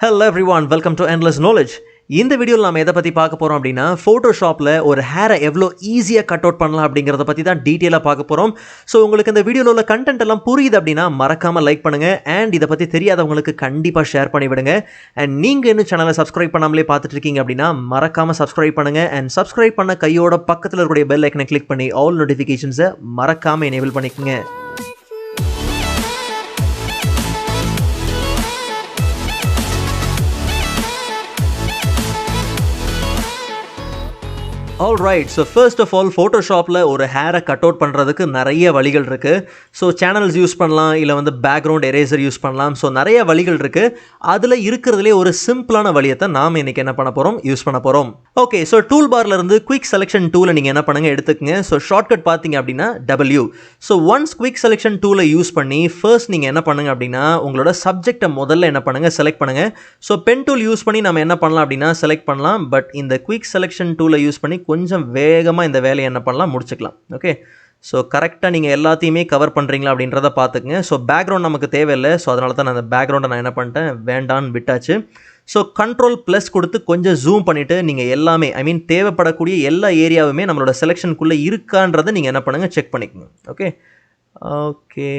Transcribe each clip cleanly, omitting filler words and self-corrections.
Hello everyone, welcome to Endless Knowledge. இந்த வீடியோவில் நாம் எதை பற்றி பார்க்க போகிறோம் அப்படின்னா ஃபோட்டோஷாப்பில் ஒரு ஹேரை எவ்வளோ ஈஸியாக கட் அவுட் பண்ணலாம் அப்படிங்கிறத பற்றி தான் டீட்டெயிலாக பார்க்க போகிறோம். ஸோ உங்களுக்கு இந்த வீடியோவில் உள்ள கண்டென்ட் எல்லாம் புரியுது அப்படின்னா மறக்காமல் லைக் பண்ணுங்கள். அண்ட் இதை பற்றி தெரியாதவங்களுக்கு கண்டிப்பாக ஷேர் பண்ணி விடுங்க. அண்ட் நீங்கள் இன்னும் சேனலை சப்ஸ்கிரைப் பண்ணாமலே பார்த்துட்டு இருக்கீங்க அப்படின்னா மறக்காமல் சப்ஸ்கிரைப் பண்ணுங்கள். அண்ட் சப்ஸ்கிரைப் பண்ண கையோட பக்கத்தில் இருக்கக்கூடிய பெல் ஐக்கனை கிளிக் பண்ணி ஆல் நோட்டிஃபிகேஷன்ஸை மறக்காமல் எனேபிள் பண்ணிக்கோங்க. Alright, so first of all, Photoshopல ஒரு ஹேரை கட் அவுட் பண்ணுறதுக்கு நிறைய வழிகள் இருக்குது. ஸோ சேனல்ஸ் யூஸ் பண்ணலாம், இல்லை வந்து பேக்ரவுண்ட் எரேசர் யூஸ் பண்ணலாம். ஸோ நிறைய வழிகள் இருக்குது. அதில் இருக்கிறதுலே ஒரு சிம்பிளான வழியத்தை நாம் இன்றைக்கி என்ன பண்ண போகிறோம், யூஸ் பண்ண போகிறோம். ஓகே, ஸோ டூல் பார்லேருந்து குவிக் செலெக்ஷன் டூலை நீங்கள் என்ன பண்ணுங்கள், எடுத்துக்கங்க. ஸோ ஷார்ட்கட் பார்த்தீங்க அப்படின்னா W. So once quick selection டூலை யூஸ் பண்ணி ஃபர்ஸ்ட் நீங்கள் என்ன பண்ணுங்கள் அப்படின்னா உங்களோட சப்ஜெக்டை முதல்ல என்ன பண்ணுங்கள், செலக்ட் பண்ணுங்கள். ஸோ பென் டூல் யூஸ் பண்ணி நம்ம என்ன பண்ணலாம் அப்படின்னா செலக்ட் பண்ணலாம். பட் இந்த குவிக் செலெக்ஷன் டூலை யூஸ் பண்ணி கொஞ்சம் வேகமாக இந்த வேலையை என்ன பண்ணலாம், முடிச்சுக்கலாம். ஓகே, ஸோ கரெக்டாக நீங்கள் எல்லாத்தையுமே கவர் பண்ணுறீங்களா அப்படின்றத பார்த்துக்குங்க. ஸோ பேக்ரவுண்ட் நமக்கு தேவையில்லை. ஸோ அதனால தான் நான் அந்த பேக்ரவுண்டை நான் என்ன பண்ணிட்டேன், வேண்டான்னு விட்டாச்சு. ஸோ கண்ட்ரோல்+ கொடுத்து கொஞ்சம் ஜூம் பண்ணிவிட்டு நீங்கள் எல்லாமே தேவைப்படக்கூடிய எல்லா ஏரியாவுமே நம்மளோட செலெக்ஷனுக்குள்ளே இருக்கான்றதை நீங்கள் என்ன பண்ணுங்கள், செக் பண்ணிக்கோங்க. Okay okay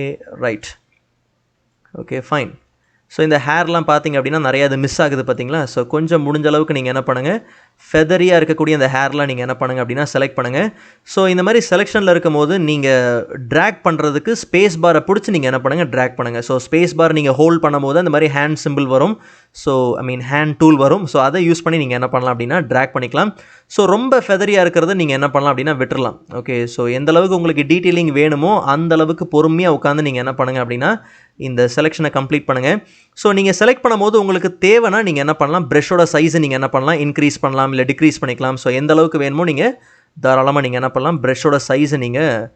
right okay fine. So இந்த ஹேர்லாம் பார்த்தீங்க அப்படின்னா நிறையா அது மிஸ் ஆகுது பார்த்தீங்களா. ஸோ கொஞ்சம் முடிஞ்ச அளவுக்கு நீங்கள் என்ன பண்ணுங்கள், ஃபெதரியாக இருக்கக்கூடிய இந்த ஹேர்லாம் நீங்கள் என்ன பண்ணுங்கள் அப்படின்னா செலக்ட் பண்ணுங்கள். ஸோ இந்த மாதிரி செலெக்ஷனில் இருக்கும் போது நீங்கள் ட்ராக் பண்ணுறதுக்கு ஸ்பேஸ் பாரை பிடிச்சி நீங்கள் என்ன பண்ணுங்கள், ட்ராக் பண்ணுங்கள். ஸோ ஸ்பேஸ் பார் நீங்கள் ஹோல்ட் பண்ணும்போது அந்த மாதிரி ஹேண்ட் சிம்பிள் வரும். ஸோ ஹேண்ட் டூல் வரும். ஸோ அதை யூஸ் பண்ணி நீங்கள் என்ன பண்ணலாம் அப்படின்னா ட்ராக் பண்ணிக்கலாம். ஸோ ரொம்ப ஃபெதரியாக இருக்கிறத நீங்கள் என்ன பண்ணலாம் அப்படின்னா விட்டுறலாம். ஓகே, ஸோ எந்த அளவுக்கு உங்களுக்கு டீட்டெயிலிங் வேணுமோ அந்த அளவுக்கு பொறுமையாக உட்காந்து நீங்கள் என்ன பண்ணுங்கள் அப்படின்னா இந்த செலெக்ஷனை கம்ப்ளீட் பண்ணுங்கள். ஸோ நீங்கள் செலக்ட் பண்ணும்போது உங்களுக்கு தேவைன்னா நீங்கள் என்ன பண்ணலாம், ப்ரஷோட சைஸை நீங்கள் என்ன பண்ணலாம், இன்க்ரீஸ் பண்ணலாம், இல்லை டிக்ரீஸ் பண்ணிக்கலாம். ஸோ எந்த அளவுக்கு வேணுமோ நீங்கள் தாராளமாக நீங்கள் என்ன பண்ணலாம், ப்ரஷோட சைஸை நீங்கள்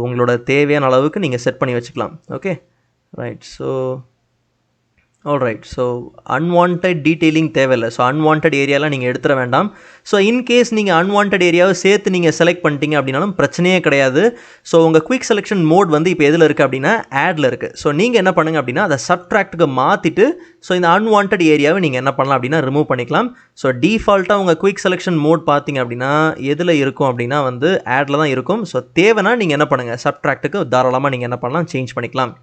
உங்களோட தேவையான அளவுக்கு நீங்கள் செட் பண்ணி வச்சுக்கலாம். Okay right. So alright. So unwanted detailing தேவையில்லை. ஸோ அன்வான்ட் ஏரியாலாம் நீங்கள் எடுத்துட வேண்டாம். ஸோ இன்கேஸ் நீங்கள் அன்வான்ட் ஏரியாவை சேர்த்து நீங்கள் செலக்ட் பண்ணிட்டீங்க அப்படின்னாலும் பிரச்சனையே கிடையாது. ஸோ உங்கள் குவிக் செலெக்ஷன் மோட் வந்து இப்போ எதில் இருக்குது அப்படின்னா ஆடில் இருக்குது. ஸோ நீங்கள் என்ன பண்ணுங்கள் அப்படின்னா அதை சப்ட்ராக்ட்டுக்கு மாற்றிட்டு ஸோ இந்த அன்வான்ட் ஏரியாவை நீங்கள் என்ன பண்ணலாம் அப்படின்னா ரிமூவ் பண்ணிக்கலாம். ஸோ டிஃபால்ட்டாக உங்கள் குவிக் செலெக்ஷன் மோட் பார்த்தீங்க அப்படின்னா எதில் இருக்கும் அப்படின்னா வந்து ஆடில் தான் இருக்கும். ஸோ தேவைன்னா நீங்கள் என்ன பண்ணுங்கள், சப்ட்ராக்ட்டுக்கு தாராளமாக நீங்கள் என்ன பண்ணலாம், சேஞ்ச் பண்ணிக்கலாம்.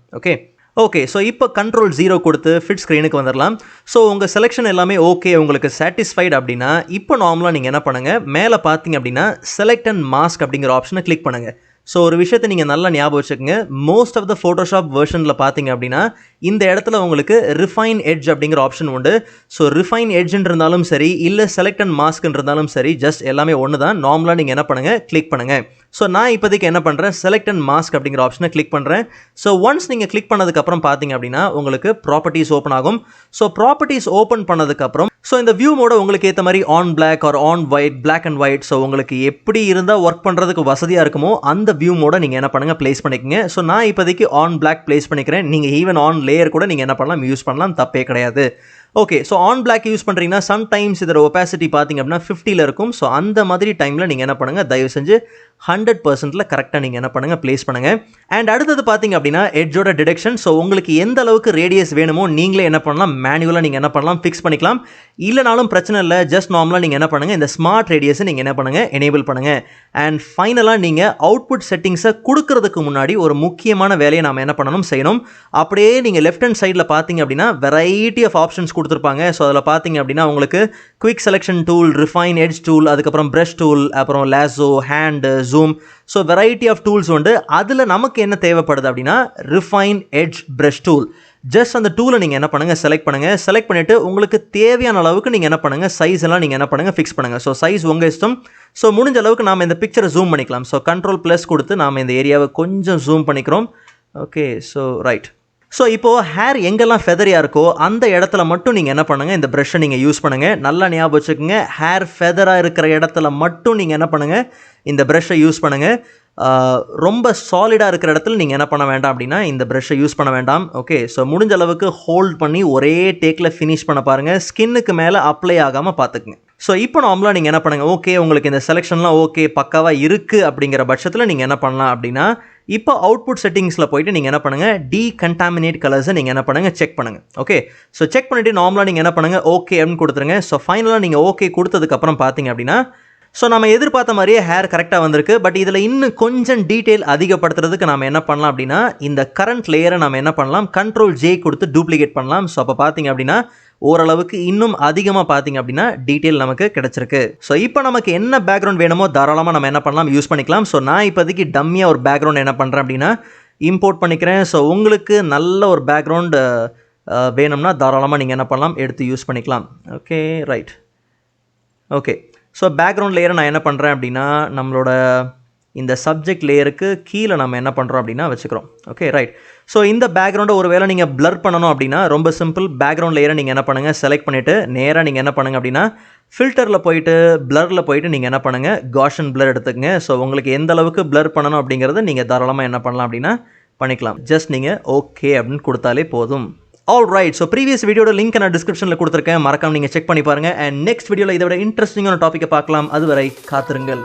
ஓகே, ஸோ இப்போ Ctrl+0 கொடுத்து ஃபிட் ஸ்க்ரீனுக்கு வந்துடலாம். ஸோ உங்கள் செலெக்ஷன் எல்லாமே ஓகே, உங்களுக்கு சாட்டிஸ்ஃபைடு அப்படின்னா இப்போ நார்மலாக நீங்கள் என்ன பண்ணுங்கள், மேலே பார்த்தீங்க அப்படின்னா செலக்ட் அண்ட் மாஸ்க் அப்படிங்கிற ஆப்ஷனை கிளிக் பண்ணுங்கள். ஸோ ஒரு விஷயத்தை நீங்கள் நல்லா ஞாபகம் வச்சுக்கோங்க. மோஸ்ட் ஆஃப் த ஃபோட்டோஷாப் வெர்ஷனில் பார்த்தீங்க அப்படின்னா இந்த இடத்துல உங்களுக்கு ரிஃபைன் எட்ஜ் அப்படிங்கிற ஆப்ஷன் உண்டு. ஸோ ரிஃபைன் எட்ஜ்ன்னு இருந்தாலும் சரி, இல்லை செலக்ட் அண்ட் மாஸ்க்ன்னு இருந்தாலும் சரி, ஜஸ்ட் எல்லாமே ஒன்று தான். நார்மலாக நீங்கள் என்ன பண்ணுங்கள், கிளிக் பண்ணுங்கள். ஸோ நான் இப்போதைக்கு என்ன பண்ணுறேன், செலக்ட் அண்ட் மாஸ்க் அப்படிங்கிற ஆப்ஷனை கிளிக் பண்ணுறேன். ஸோ ஒன்ஸ் நீங்கள் கிளிக் பண்ணதுக்கப்புறம் பார்த்தீங்க அப்படின்னா உங்களுக்கு ப்ராப்பர்ட்டிஸ் ஓப்பன் ஆகும். ஸோ ப்ராப்பர்ட்டிஸ் ஓப்பன் பண்ணதுக்கப்புறம் ஸோ இந்த வியூ மோட உங்களுக்கு ஏற்ற மாதிரி on black or on white, black and white, so உங்களுக்கு எப்படி இருந்தால் ஒர்க் பண்ணுறதுக்கு வசதியாக இருக்குமோ அந்த வியூ மோட நீங்கள் என்ன பண்ணுங்கள், ப்ளேஸ் பண்ணிக்கங்க. ஸோ நான் இப்போதைக்கு ஆன் பிளாக் ப்ளேஸ் பண்ணிக்கிறேன். நீங்கள் ஈவன் ஆன் லேயர் கூட நீங்கள் என்ன பண்ணலாம், யூஸ் பண்ணலாம், தப்பே கிடையாது. Okay, so on black use பண்ணுறீங்கன்னா சம்டைம்ஸ் இதோட ஒபாசிட்டி பார்த்தீங்க அப்படின்னா 50 இருக்கும். ஸோ அந்த மாதிரி டைமில் நீங்கள் என்ன பண்ணுங்கள், தயவு செஞ்சு 100% கரெக்டாக நீங்கள் என்ன பண்ணுங்கள், ப்ளேஸ் பண்ணுங்கள். அண்ட் அடுத்தது பார்த்தீங்க அப்படின்னா எட்ஜோட டிடெக்ஷன். ஸோ உங்களுக்கு எந்த அளவுக்கு ரேடியஸ் வேணுமோ நீங்களே என்ன பண்ணலாம், மேனுவலாக நீங்கள் என்ன பண்ணலாம், ஃபிக்ஸ் பண்ணிக்கலாம். இல்லைனாலும் பிரச்சனை இல்லை, ஜஸ்ட் நார்மலாக நீங்கள் என்ன பண்ணுங்கள், இந்த ஸ்மார்ட் ரேடியஸை நீங்கள் என்ன பண்ணுங்கள், எனேபிள் பண்ணுங்கள். அண்ட் ஃபைனலாக நீங்கள் அவுட்புட் செட்டிங்ஸை கொடுக்கறதுக்கு முன்னாடி ஒரு முக்கியமான வேலையை நாம் என்ன பண்ணணும், செய்யணும். அப்படியே நீங்கள் லெஃப்ட் ஹேண்ட் சைடில் பார்த்தீங்க அப்படின்னா வெரைட்டி ஆஃப் ஆப்ஷன்ஸ் கொடுத்துருப்பாங்க. ஸோ அதில் பார்த்தீங்க அப்படின்னா உங்களுக்கு quick selection tool, refine edge tool, அதுக்கப்புறம் ப்ரஷ் டூல், அப்புறம் lasso, hand, zoom, so variety of tools உண்டு. அதில் நமக்கு என்ன தேவைப்படுது அப்படின்னா refine edge brush tool. Just அந்த டூலை நீங்கள் என்ன பண்ணுங்கள், செலக்ட் பண்ணுங்கள். செலக்ட் பண்ணிவிட்டு உங்களுக்கு தேவையான அளவுக்கு நீங்கள் என்ன பண்ணுங்கள், சைஸ் எல்லாம் நீங்கள் என்ன பண்ணுங்கள், ஃபிக்ஸ் பண்ணுங்கள். ஸோ சைஸ் உங்கள் இஷ்டம். ஸோ முடிஞ்ச அளவுக்கு நாம் இந்த பிக்சரை ஜூம் பண்ணிக்கலாம். ஸோ Ctrl+ கொடுத்து நாம் இந்த ஏரியாவை கொஞ்சம் ஜூம் பண்ணிக்கிறோம். Okay, so right. ஸோ இப்போது ஹேர் எங்கெல்லாம் ஃபெதரியாக இருக்கோ அந்த இடத்துல மட்டும் நீங்கள் என்ன பண்ணுங்கள், இந்த ப்ரஷ்ஷை நீங்கள் யூஸ் பண்ணுங்கள். நல்லா ஞாபகம் வச்சுக்கோங்க, ஹேர் ஃபெதராக இருக்கிற இடத்துல மட்டும் நீங்கள் என்ன பண்ணுங்கள், இந்த ப்ரஷ்ஷை யூஸ் பண்ணுங்கள். ரொம்ப சாலிடாக இருக்கிற இடத்துல நீங்கள் என்ன பண்ண வேண்டாம் அப்படின்னா இந்த ப்ரஷ்ஷை யூஸ் பண்ண வேண்டாம். ஓகே, ஸோ முடிஞ்ச அளவுக்கு ஹோல்ட் பண்ணி ஒரே டேக்கில் ஃபினிஷ் பண்ண பாருங்கள். ஸ்கின்னுக்கு மேலே அப்ளை ஆகாமல் பார்த்துக்குங்க. ஸோ இப்போ நார்மலாக நீங்கள் என்ன பண்ணுங்கள், ஓகே உங்களுக்கு இந்த செலெக்ஷன்லாம் ஓகே பக்காவாக இருக்குது அப்படிங்கிற பட்சத்தில் நீங்கள் என்ன பண்ணலாம் அப்படின்னா, இப்போ அவுட்புட் செட்டிங்ஸில் போய்ட்டு நீங்கள் என்ன பண்ணுங்கள், டீகண்டாமினேட் கலர்ஸை நீங்கள் என்ன பண்ணுங்கள், செக் பண்ணுங்கள். ஓகே, ஸோ செக் பண்ணிவிட்டு நார்மலாக நீங்கள் என்ன பண்ணுங்கள், ஓகே அப்படின்னு கொடுத்துருங்க. ஸோ ஃபைனலாக நீங்கள் ஓகே கொடுத்ததுக்கப்புறம் பார்த்தீங்க அப்படின்னா, ஸோ நம்ம எதிர்பார்த்த மாதிரியே ஹேர் கரெக்டாக வந்திருக்கு. பட் இதில் இன்னும் கொஞ்சம் டீட்டெயில் அதிகப்படுத்துறதுக்கு நம்ம என்ன பண்ணலாம் அப்படின்னா, இந்த கரண்ட் லேயரை நம்ம என்ன பண்ணலாம், Ctrl+J கொடுத்து டூப்ளிகேட் பண்ணலாம். ஸோ அப்போ பார்த்தீங்க அப்படின்னா ஓரளவுக்கு இன்னும் அதிகமாக பார்த்தீங்க அப்படின்னா டீட்டெயில் நமக்கு கிடச்சிருக்கு. ஸோ இப்போ நமக்கு என்ன பேக்ரவுண்ட் வேணுமோ தாராளமாக நம்ம என்ன பண்ணலாம், யூஸ் பண்ணிக்கலாம். ஸோ நான் இப்போதைக்கு டம்மியாக ஒரு பேக்ரவுண்ட் என்ன பண்ணுறேன் அப்படின்னா இம்போர்ட் பண்ணிக்கிறேன். ஸோ உங்களுக்கு நல்ல ஒரு பேக்ரவுண்ட் வேணும்னா தாராளமாக நீங்கள் என்ன பண்ணலாம், எடுத்து யூஸ் பண்ணிக்கலாம். Okay right. Okay, so background லேயரை நான் என்ன பண்ணுறேன் அப்படின்னா நம்மளோட இந்த சப்ஜெக்ட் லேயருக்கு கீழே நம்ம என்ன பண்ணுறோம் அப்படின்னா வச்சுக்கிறோம். Okay right. ஸோ இந்த பேக்ரவுண்டை ஒரு வேளை நீங்கள் பிளர் பண்ணணும் அப்படின்னா ரொம்ப சிம்பிள். பேக்ரவுண்ட் லேயரை நீங்கள் என்ன பண்ணுங்கள், செலக்ட் பண்ணிவிட்டு நேராக நீங்கள் என்ன பண்ணுங்கள் அப்படின்னா ஃபில்டரில் போயிட்டு பிளரில் போயிட்டு நீங்கள் என்ன பண்ணுங்கள், காஷன் பிளர் எடுத்துக்கங்க. ஸோ உங்களுக்கு எந்த அளவுக்கு பிளர் பண்ணணும் அப்படிங்கிறத நீங்கள் தாராளமாக என்ன பண்ணலாம் அப்படின்னா பண்ணிக்கலாம். ஜஸ்ட் நீங்கள் ஓகே அப்படின்னு கொடுத்தாலே போதும். All right. ஸோ ப்ரீவியஸ் வீடியோட லிங்க் நான் டிஸ்கிரிப்ஷனில் கொடுத்துருக்கேன், மறக்காம நீங்கள் செக் பண்ணி பாருங்கள். அண்ட் நெக்ஸ்ட் வீடியோவில் இதை விட இன்ட்ரெஸ்டிங்கான டாப்பிக்கை பார்க்கலாம். அதுவரை காத்திருங்கள்.